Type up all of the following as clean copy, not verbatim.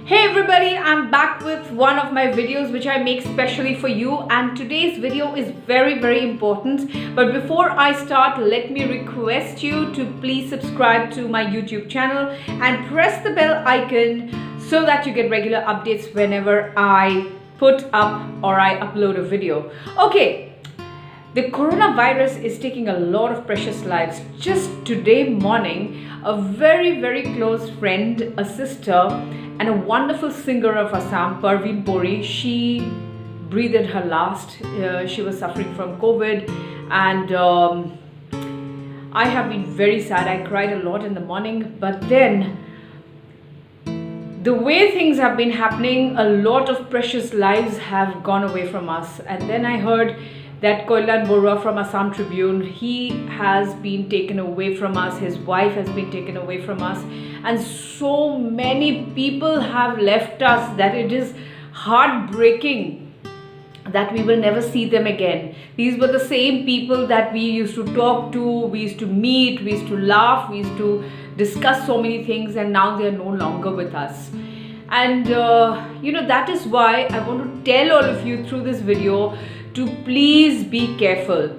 Hey everybody, I'm back with one of my videos which I make specially for you, and today's video is very important. But before I start, let me request you to please subscribe to my YouTube channel and press the bell icon so that you get regular updates whenever I put up or I upload a video. Okay, the coronavirus is taking a lot of precious lives. Just today morning, a very close friend, a sister, and a wonderful singer of Assam, Parveen Pori, she breathed her last. She was suffering from COVID, and I have been very sad. I cried a lot in the morning, but then the way things have been happening, a lot of precious lives have gone away from us. And then I heard that Koilan Borua from Assam Tribune, he has been taken away from us, his wife has been taken away from us, and so many people have left us that it is heartbreaking that we will never see them again. These were the same people that we used to talk to, we used to meet, we used to laugh, we used to discuss so many things, and now they are no longer with us. And that is why I want to tell all of you through this video to please be careful.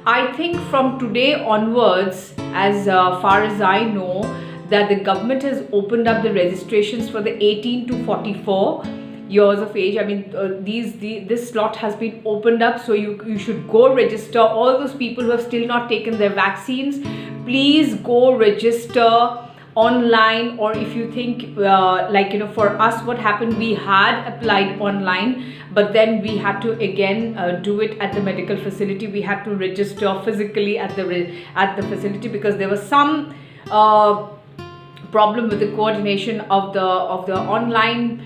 I think from today onwards, as far as I know, that the government has opened up the registrations for the 18 to 44 years of age. I mean, this slot has been opened up, so you should go register. All those people who have still not taken their vaccines, please go register online. Or if you think for us, what happened, we had applied online, but then we had to again do it at the medical facility. We had to register physically at the facility because there was some problem with the coordination of the online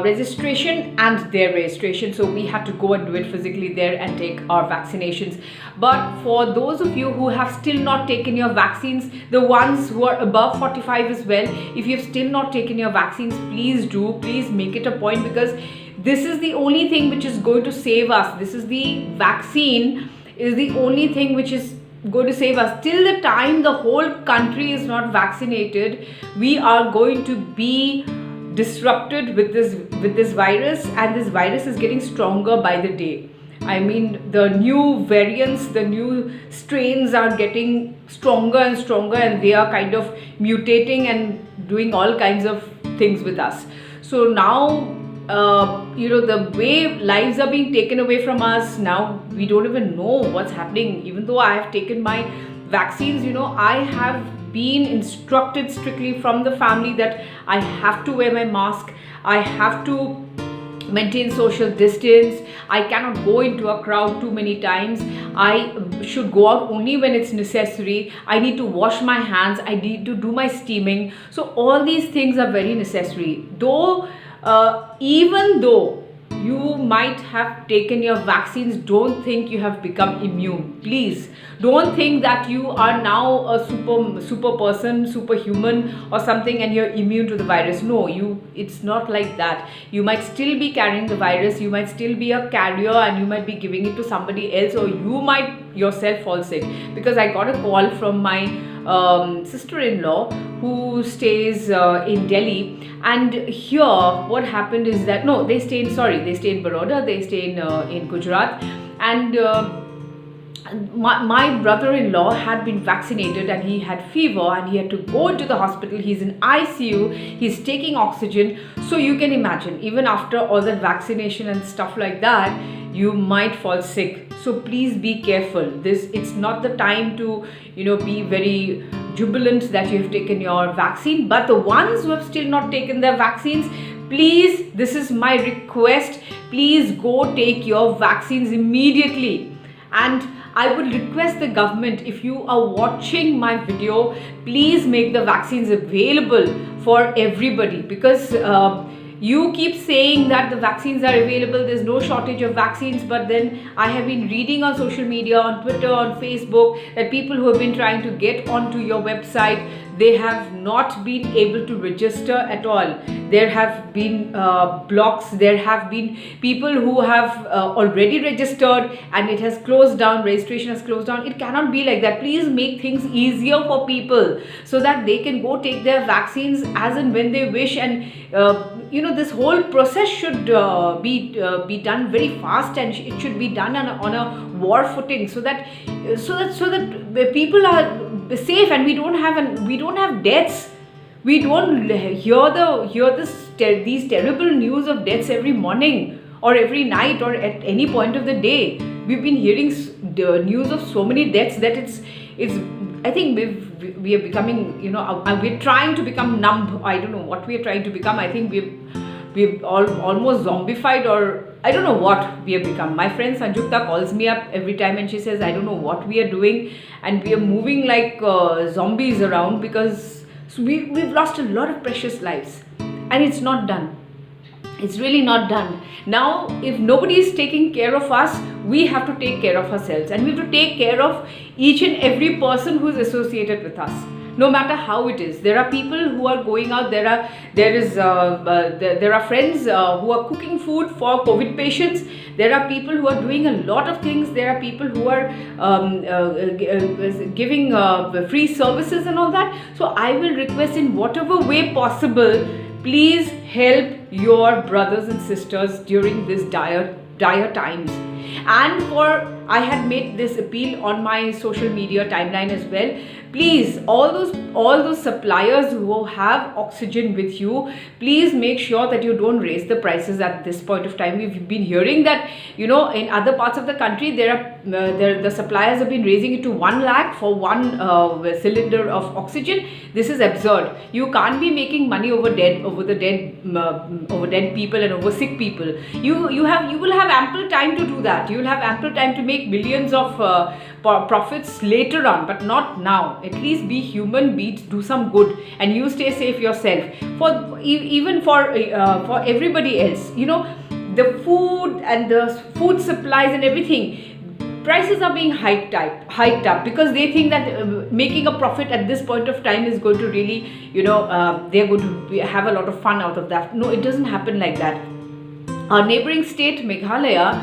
registration and their registration, so we had to go and do it physically there and take our vaccinations. But for those of you who have still not taken your vaccines, the ones who are above 45 as well, if you've still not taken your vaccines, please make it a point, because this is the only thing which is going to save us. This is the vaccine is the only thing which is going to save us. Till the time the whole country is not vaccinated, we are going to be disrupted with this virus, and this virus is getting stronger by the day. I mean, the new variants, the new strains are getting stronger and stronger, and they are kind of mutating and doing all kinds of things with us. So now the way lives are being taken away from us, now we don't even know what's happening. Even though I have taken my vaccines, I have been instructed strictly from the family that I have to wear my mask, I have to maintain social distance, I cannot go into a crowd too many times, I should go out only when it's necessary, I need to wash my hands, I need to do my steaming. So all these things are very necessary. Even though you might have taken your vaccines, don't think you have become immune. Please don't think that you are now a super person, superhuman or something, and you're immune to the virus. No, it's not like that. You might still be carrying the virus, you might still be a carrier, and you might be giving it to somebody else, or you might yourself fall sick. Because I got a call from my sister-in-law who stays in Delhi, and here what happened is that they stay in Baroda, they stay in Gujarat, and my brother-in-law had been vaccinated and he had fever and he had to go into the hospital. He's in ICU, he's taking oxygen. So you can imagine, even after all that vaccination and stuff like that, you might fall sick. So please be careful. It's not the time to be very jubilant that you have taken your vaccine. But the ones who have still not taken their vaccines, please, this is my request, please go take your vaccines immediately. And I would request the government, if you are watching my video, please make the vaccines available for everybody, because you keep saying that the vaccines are available, there's no shortage of vaccines, but then I have been reading on social media, on Twitter, on Facebook, that people who have been trying to get onto your website, they have not been able to register at all. There have been blocks, there have been people who have already registered and it has closed down, registration has closed down. It cannot be like that. Please make things easier for people so that they can go take their vaccines as and when they wish. And this whole process should be done very fast, and it should be done on a war footing, so that people are safe and we don't have deaths. We don't hear these terrible news of deaths every morning or every night or at any point of the day. We've been hearing the news of so many deaths that it's I think we are becoming, we're trying to become numb. I don't know what we are trying to become. I think we've almost zombified, or I don't know what we have become. My friend Sanjukta calls me up every time and she says, I don't know what we are doing, and we are moving like zombies around because we've lost a lot of precious lives, and it's not done. It's really not done. Now, if nobody is taking care of us, we have to take care of ourselves, and we have to take care of each and every person who is associated with us, no matter how it is. There are people who are going out. There are friends who are cooking food for COVID patients. There are people who are doing a lot of things. There are people who are giving free services and all that. So I will request, in whatever way possible, please help your brothers and sisters during this dire times. And I had made this appeal on my social media timeline as well. Please, all those suppliers who have oxygen with you, please make sure that you don't raise the prices at this point of time. We've been hearing that, in other parts of the country, the suppliers have been raising it to 1 lakh for one cylinder of oxygen. This is absurd. You can't be making money over dead people and over sick people. You will have ample time to do that. You will have ample time to make millions of profits later on, but not now. At least be human, do some good, and you stay safe yourself. Even for everybody else, the food and the food supplies and everything, prices are being hiked up because they think that making a profit at this point of time is going to really, they're going to have a lot of fun out of that. No, it doesn't happen like that. Our neighboring state, Meghalaya,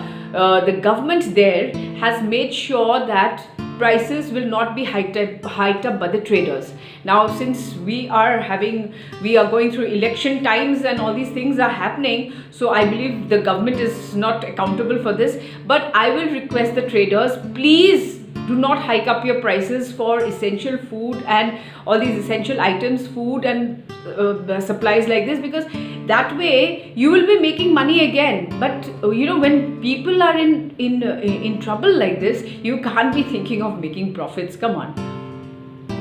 the government there has made sure that prices will not be hiked up by the traders. Now, since we are going through election times and all these things are happening, so I believe the government is not accountable for this. But I will request the traders, please do not hike up your prices for essential food and all these essential items, food and supplies like this, because that way you will be making money again. But when people are in trouble like this, you can't be thinking of making profits. Come on,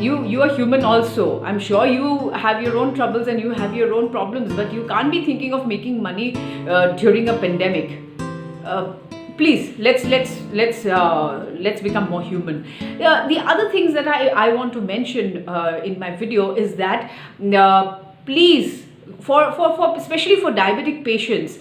you are human also. I'm sure you have your own troubles and you have your own problems, but you can't be thinking of making money during a pandemic. Please, let's become more human. The other things that I want to mention in my video is that please, for especially for diabetic patients,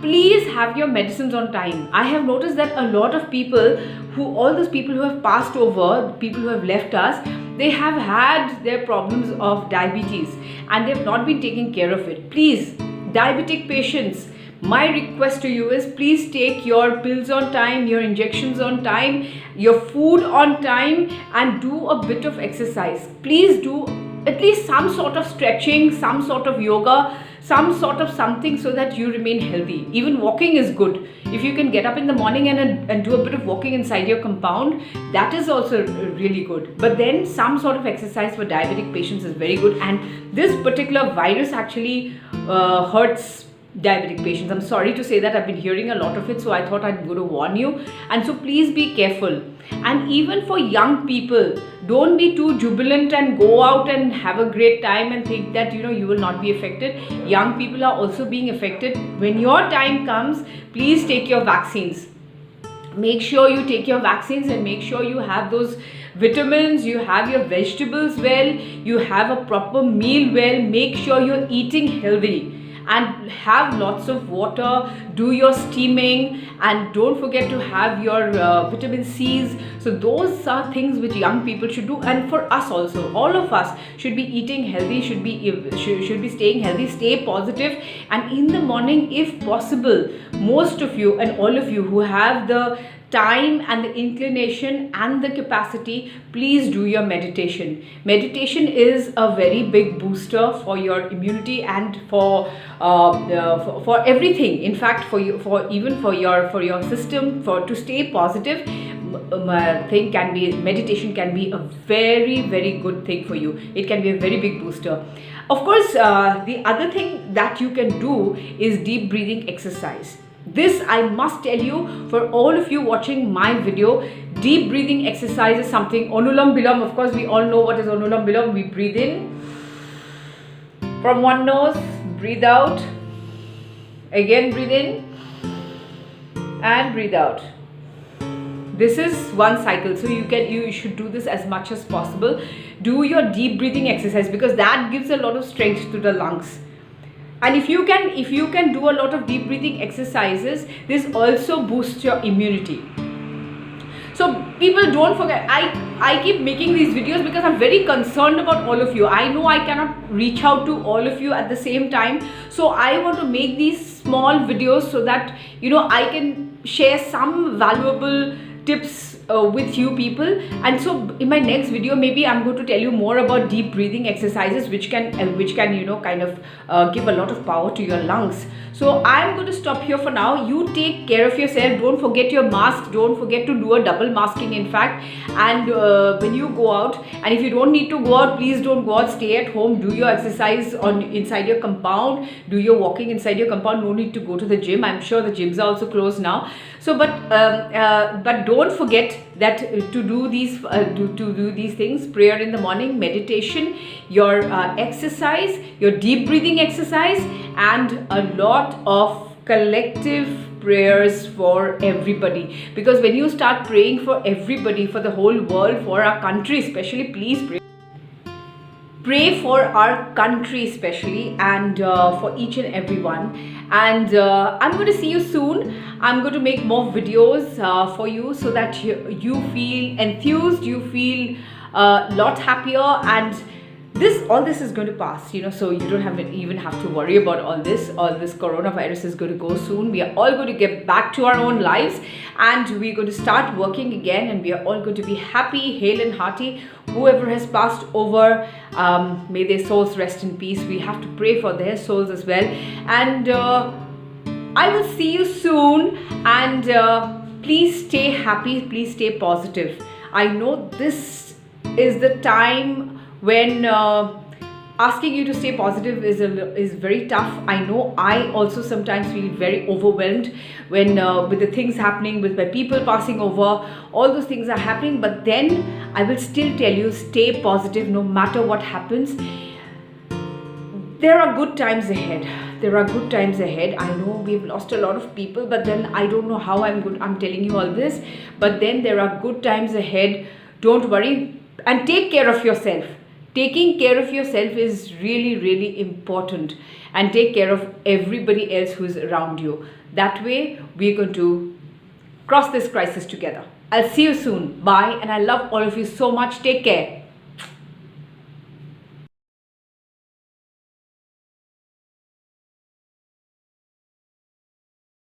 please have your medicines on time. I have noticed that a lot of people all those people who have passed over, people who have left us, they have had their problems of diabetes and they have not been taking care of it. Please, diabetic patients, my request to you is, please take your pills on time, your injections on time, your food on time, and do a bit of exercise. Please do at least some sort of stretching, some sort of yoga, some sort of something, so that you remain healthy. Even walking is good. If you can get up in the morning and do a bit of walking inside your compound, that is also really good. But then some sort of exercise for diabetic patients is very good. And this particular virus actually hurts diabetic patients. I'm sorry to say that, I've been hearing a lot of it, so I thought I'd go to warn you. And so please be careful. And even for young people, don't be too jubilant and go out and have a great time and think that you will not be affected. Young people are also being affected. When your time comes, please take your vaccines. Make sure you take your vaccines and make sure you have those vitamins, you have your vegetables well, you have a proper meal well. Make sure you're eating healthy. and have lots of water, do your steaming, and don't forget to have your vitamin C's. So those are things which young people should do, and for us also, all of us should be eating healthy, should be staying healthy, stay positive. And in the morning, if possible, most of you and all of you who have the time and the inclination and the capacity, please do your meditation. Meditation is a very big booster for your immunity and for everything. In fact, for you, for your system, to stay positive. Meditation can be a very, very good thing for you. It can be a very big booster. Of course, the other thing that you can do is deep breathing exercise. This, I must tell you, for all of you watching my video, deep breathing exercise is something. Anulam Vilom, of course, we all know what is Anulam Vilom. We breathe in from one nose, breathe out, again breathe in, and breathe out. This is one cycle, so you should do this as much as possible. Do your deep breathing exercise, because that gives a lot of strength to the lungs. And if you can do a lot of deep breathing exercises, this also boosts your immunity. So people, don't forget, I keep making these videos because I'm very concerned about all of you. I know I cannot reach out to all of you at the same time, so I want to make these small videos so that I can share some valuable tips with you people. And so in my next video, maybe I'm going to tell you more about deep breathing exercises which can kind of give a lot of power to your lungs. So I'm going to stop here for now. You take care of yourself. Don't forget your mask. Don't forget to do a double masking, in fact. And when you go out, and if you don't need to go out, please don't go out. Stay at home. Do your exercise inside your compound. Do your walking inside your compound. No need to go to the gym. I'm sure the gyms are also closed now. So, but don't forget that to do these things: prayer in the morning, meditation, your exercise, your deep breathing exercise, and a lot of collective prayers for everybody. Because when you start praying for everybody, for the whole world, for our country especially, please pray for our country especially, and for each and everyone. And I'm going to see you soon. I'm going to make more videos for you, so that you feel enthused, you feel a lot happier, and all this is going to pass, so you don't even have to worry about all this. All this coronavirus is going to go soon. We are all going to get back to our own lives, and we're going to start working again, and we are all going to be happy, hale and hearty. Whoever has passed over, may their souls rest in peace. We have to pray for their souls as well. And I will see you soon, and please stay happy, please stay positive. I know this is the time when asking you to stay positive is very tough. I know I also sometimes feel very overwhelmed when with the things happening, with my people passing over, all those things are happening. But then I will still tell you, stay positive no matter what happens. There are good times ahead. There are good times ahead. I know we've lost a lot of people, but then I don't know how I'm telling you all this. But then there are good times ahead. Don't worry, and take care of yourself. Taking care of yourself is really, really important, and take care of everybody else who's around you. That way, we're going to cross this crisis together. I'll see you soon. Bye, and I love all of you so much. Take care.